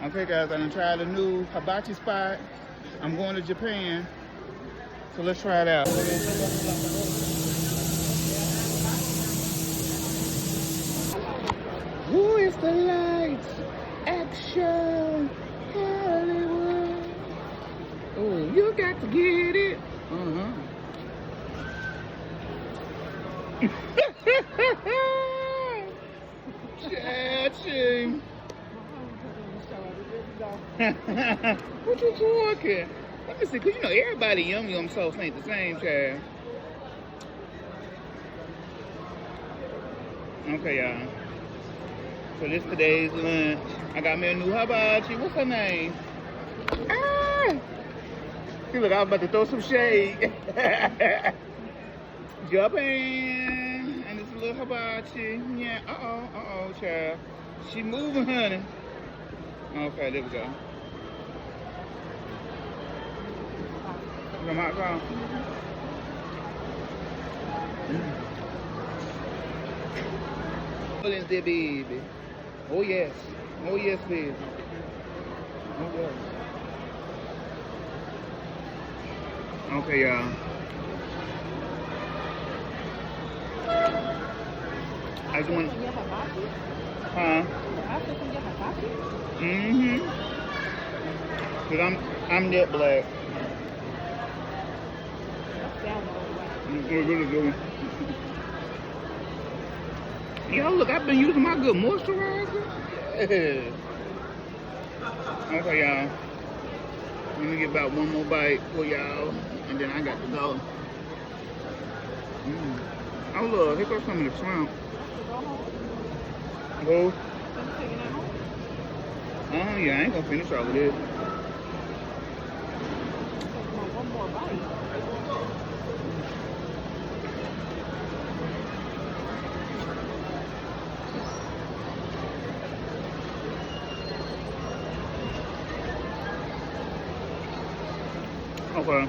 Okay, guys, I done tried a new hibachi spot. I'm going to Japan, so let's try it out. Who is the lights? Action, Hollywood. Oh, you got to get it. Cha-ching. What you talking? Let me see, cause you know everybody Yum Yum sauce ain't the same, child. Okay, y'all. So this today's lunch. I got me a new hibachi. What's her name? Ah! See, look, I was about to throw some shade. Japan and this little hibachi. Yeah. Uh oh, child. She moving, honey. Okay, there we go. Some hot sauce. What is there, baby? Oh yes. Oh yes, baby. Oh yes. Okay, y'all. I just want. Huh? Cause I'm that black. Yo, look, I've been using my good moisturizer. Yeah. Okay, y'all. Let me get about one more bite for y'all, and then I got to go. Oh look, here goes some of the shrimp. Go. Oh yeah, I ain't gonna finish all of this. One more bite. Okay.